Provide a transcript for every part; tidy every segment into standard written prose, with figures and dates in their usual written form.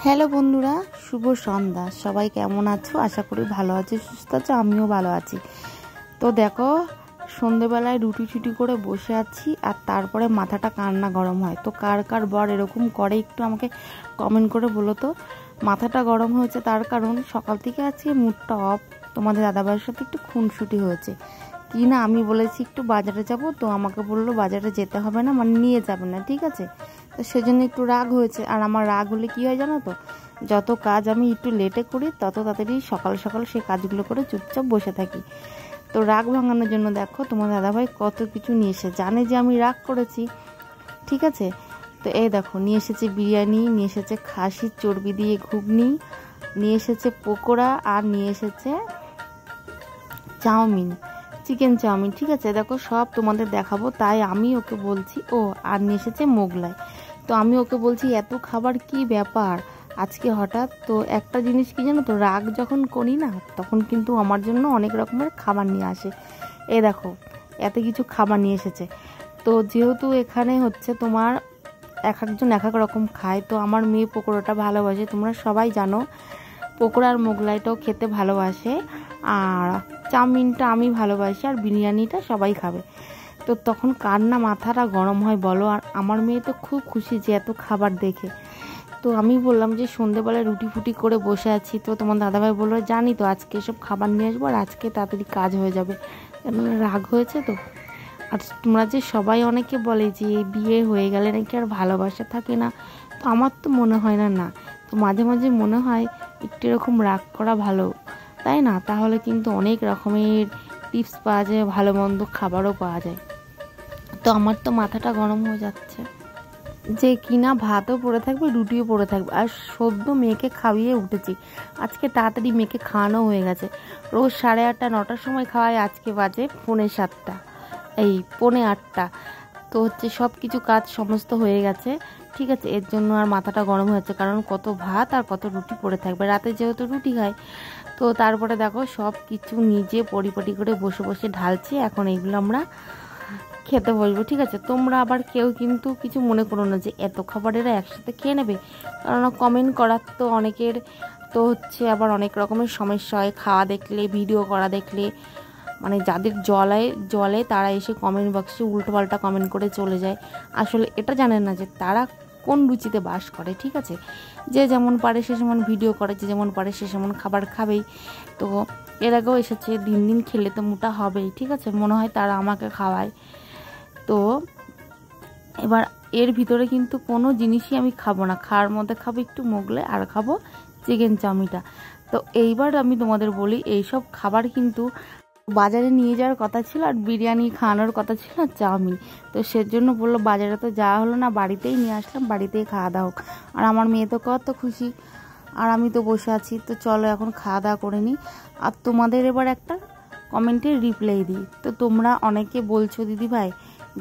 Hello বন্ধুরা, শুভ সন্ধ্যা। সবাই কেমন আছো? আশা করি ভালো আছো, সুস্থ আছো। আমিও ভালো আছি। তো দেখো, সন্ধেবেলায় রুটি ছুটি করে বসে আছি, আর তারপরে মাথাটা কান্না গরম হয়। তো কার কার বর এরকম করে একটু আমাকে কমেন্ট করে বলো তো। মাথাটা গরম হয়েছে তার কারণ সকাল থেকে আজকে মুডটা অফ। তোমাদের দাদাভাইয়ের সাথে একটু খুনসুটি হয়েছে কি না, আমি বলেছি একটু বাজারে যাব, তো আমাকে বললো বাজারে যেতে হবে না, মানে নিয়ে যাবে না, ঠিক আছে। তো সেজন্য একটু রাগ হয়েছে। আর আমার রাগ হলে কি হয় জানো তো, যত কাজ আমি একটু লেটে করি তত তাড়াতাড়ি সকাল সকাল সেই কাজগুলো করে চুপচাপ বসে থাকি। তো রাগ ভাঙানোর জন্য দেখো তোমার দাদাভাই কত কিছু নিয়ে এসে, জানে যে আমি রাগ করেছি, ঠিক আছে। তো এই দেখো, নিয়ে এসেছে বিরিয়ানি, নিয়ে এসেছে খাসির চর্বি দিয়ে ঘুগনি, নিয়ে এসেছে পকোড়া, আর নিয়ে এসেছে চাউমিন, চিকেন চাউমিন, ঠিক আছে। দেখো সব তোমাদের দেখাবো, তাই আমি ওকে বলছি। ও আর নিয়ে এসেছে মোগলাই। তো আমি ওকে বলছি এত খাবার কি ব্যাপার আজকে হঠাৎ। তো একটা জিনিস কি জানো তো, রাগ যখন করি না তখন কিন্তু আমার জন্য অনেক রকমের খাবার নিয়ে আসে। এ দেখো এত কিছু খাবার নিয়ে এসেছে। তো যেহেতু এখানে হচ্ছে তোমার এক একজন এক এক রকম খায়, তো আমার মেয়ে পকোড়াটা ভালোবাসে, তোমরা সবাই জানো। পকোড়া আর মোগলাইটাও খেতে ভালোবাসে, আর চাউমিনটা আমি ভালোবাসি, আর বিরিয়ানিটা সবাই খাবে। তো তখন কার না মাথাটা গরম হয় বলো। আর আমার মেয়ে তো খুব খুশি যে এত খাবার দেখে। তো আমি বললাম যে সন্ধেবেলায় রুটি ফুটি করে বসে আছি, তো তোমার দাদাভাই বললো জানি তো আজকে সব খাবার নিয়ে আসবো, আর আজকে তাড়াতাড়ি কাজ হয়ে যাবে। রাগ হয়েছে তো। আর তোমরা যে সবাই অনেকে বলে যে বিয়ে হয়ে গেলে নাকি আর ভালোবাসা থাকে না, তো আমার তো মনে হয় না। না, তো মাঝে মাঝে মনে হয় একটু এরকম রাগ করা ভালো, তাই না? তাহলে কিন্তু অনেক রকমের টিপস পাওয়া যায়, ভালো মন্দ খাবারও পাওয়া যায়। তো আমার তো মাথাটা গরম হয়ে যাচ্ছে যে কিনা ভাতও পড়ে থাকবে, রুটিও পড়ে থাকবে। আর সদ্য মেয়েকে খাইয়ে উঠেছি, আজকে তাড়াতাড়ি মেয়েকে খাওয়ানো হয়ে গেছে। রোজ 8:30 9টার সময় খাওয়াই, আজকে বাজে 7:45, এই 7:45। তো হচ্ছে সব কিছু কাজ সমস্ত হয়ে গেছে, ঠিক আছে। এর জন্য আর মাথাটা গরম হয়েছে, কারণ কত ভাত আর কত রুটি পড়ে থাকবে, রাতে যেহেতু রুটি খাই। তো তারপরে দেখো সব কিছু নিজে পরিপাটি করে বসে বসে ঢালছি। এখন এইগুলো আমরা খেতে বসবো, ঠিক আছে। তোমরা আবার কেউ কিন্তু কিছু মনে করো না যে এত খাবারেরা একসাথে খেয়ে নেবে, কারণ কমেন্ট করার তো অনেকের তো হচ্ছে আবার অনেক রকমের সমস্যা হয়। খাওয়া দেখলে, ভিডিও করা দেখলে, মানে যাদের জলে তারা এসে কমেন্ট বক্সে উল্টোপাল্টা কমেন্ট করে চলে যায়। আসলে এটা জানেন না যে তারা কোন রুচিতে বাস করে, ঠিক আছে। যে যেমন পারে সে যেমন ভিডিও করে, যে যেমন পারে সে যেমন খাবার খাবেই। তো এর আগেও এসেছে, দিন দিন খেলে তো মোটা হবেই, ঠিক আছে। মনে হয় তারা আমাকে খাওয়ায়। তো এবার এর ভিতরে কিন্তু কোনো জিনিসই আমি খাবো না। খাওয়ার মধ্যে খাবো একটু মোগলাই, আর খাবো চিকেন চাউমিনটা। তো এইবার আমি তোমাদের বলি, এইসব খাবার কিন্তু বাজারে নিয়ে যাওয়ার কথা ছিল, আর বিরিয়ানি খাওয়ানোর কথা ছিল, আর চাউমিন। তো সেজন্য বললো বাজারে তো যাওয়া হলো না, বাড়িতেই নিয়ে আসলাম, বাড়িতেই খাওয়া দাওয়া হোক। আর আমার মেয়ে তো কত খুশি, আর আমি তো বসে আছি। তো চলো এখন খাওয়া দাওয়া করে নিই, আর তোমাদের এবার একটা কমেন্টের রিপ্লাই দিই। তো তোমরা অনেকে বলছো দিদি ভাই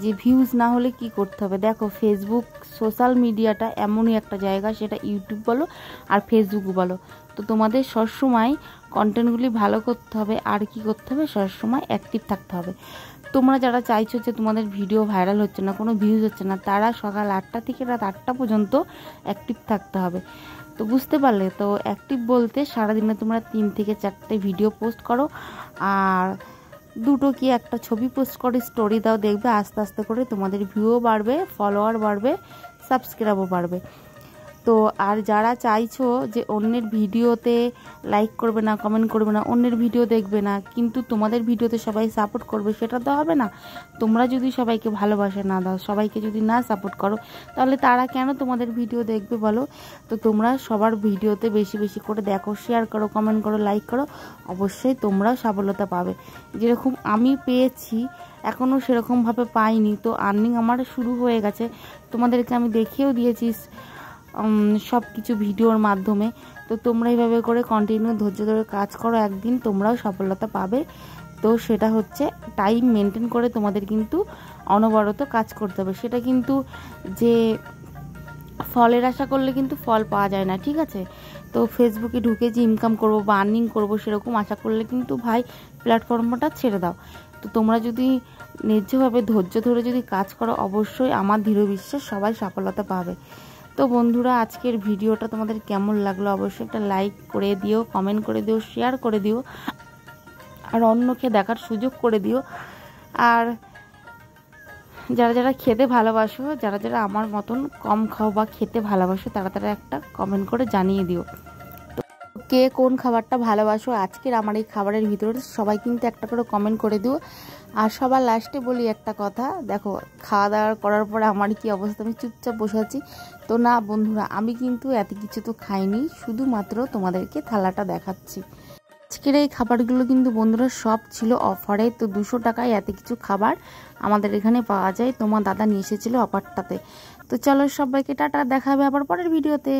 যে ভিউজ না হলে কি করতে হবে। দেখো, ফেসবুক সোশ্যাল মিডিয়াটা এমনই একটা জায়গা, সেটা ইউটিউব বলো আর ফেসবুক বলো, তো তোমাদের সবসময় কন্টেন্টগুলি ভালো করতে হবে। আর কি করতে হবে, সবসময় অ্যাক্টিভ থাকতে হবে। তোমরা যারা চাইছো যে তোমাদের ভিডিও ভাইরাল হচ্ছে না, কোনো ভিউজ হচ্ছে না, তারা সকাল 8টা থেকে রাত 8টা পর্যন্ত অ্যাক্টিভ থাকতে হবে। তো বুঝতে পারলে? তো অ্যাক্টিভ বলতে সারাদিনে তোমরা 3 থেকে 4টে ভিডিও পোস্ট করো, আর 2টো কি একটা ছবি পোস্ট করে স্টোরি দাও, দেখবে আস্তে আস্তে করে তোমাদের ভিউও বাড়বে, ফলোয়ার বাড়বে, সাবস্ক্রাইবও বাড়বে। তো আর যারা চাইছো যে অন্যের ভিডিওতে লাইক করবে না, কমেন্ট করবে না, অন্যের ভিডিও দেখবে না, কিন্তু তোমাদের ভিডিওতে সবাই সাপোর্ট করবে, সেটা তো হবে না। তোমরা যদি সবাইকে ভালোবাসা না দাও, সবাইকে যদি না সাপোর্ট করো, তাহলে তারা কেন তোমাদের ভিডিও দেখবে বলো? তো তোমরা সবার ভিডিওতে বেশি বেশি করে দেখো, শেয়ার করো, কমেন্ট করো, লাইক করো, অবশ্যই তোমরাও সফলতা পাবে। যেরকম আমি পেয়েছি, এখনও সেরকমভাবে পাইনি। তো আর্নিং আমার শুরু হয়ে গেছে, তোমাদেরকে আমি দেখিয়েও দিয়েছি সব কিছু ভিডিওর মাধ্যমে। তো তোমরা এইভাবে করে কন্টিনিউ ধৈর্য ধরে কাজ করো, একদিন তোমরাও সফলতা পাবে। তো সেটা হচ্ছে টাইম মেনটেন করে তোমাদের কিন্তু অনবরত কাজ করতে হবে। সেটা কিন্তু যে ফলের আশা করলে কিন্তু ফল পাওয়া যায় না, ঠিক আছে। তো ফেসবুকে ঢুকে যে ইনকাম করবো বা আর্নিং করবো সেরকম আশা করলে কিন্তু ভাই প্ল্যাটফর্মটা ছেড়ে দাও। তো তোমরা যদি ন্যায্যভাবে ধৈর্য ধরে যদি কাজ করো, অবশ্যই আমার দৃঢ় বিশ্বাস সবাই সফলতা পাবে। তো বন্ধুরা, আজকের ভিডিওটা তোমাদের কেমন লাগলো অবশ্যই একটা লাইক করে দিও, কমেন্ট করে দিও, শেয়ার করে দিও, আর অন্যকে দেখার সুযোগ করে দিও। আর যারা যারা খেতে ভালোবাসো, যারা যারা আমার মতন কম খাও বা খেতে ভালোবাসো, তারা তারা একটা কমেন্ট করে জানিয়ে দিও তো কে কোন খাবারটা ভালোবাসো আজকের আমার এই খাবারের ভিতরে। সবাই কিন্তু একটা করে কমেন্ট করে দিও। আর সবার লাস্টে বলি একটা কথা, দেখো খাওয়া দাওয়া করার পরে আমার কি অবস্থা, আমি চুপচাপ বসে আছি। তো না বন্ধুরা, আমি কিন্তু এত কিছু তো খাইনি, শুধুমাত্র তোমাদেরকে থালাটা দেখাচ্ছি। আজকের এই খাবারগুলো কিন্তু বন্ধুরা সব ছিল অফারে। তো 200 টাকায় এত কিছু খাবার আমাদের এখানে পাওয়া যায়। তোমার দাদা নিয়ে এসেছিলো অফারটাতে। তো চলো সবাইকে টাটা, দেখা হবে আবার পরের ভিডিওতে।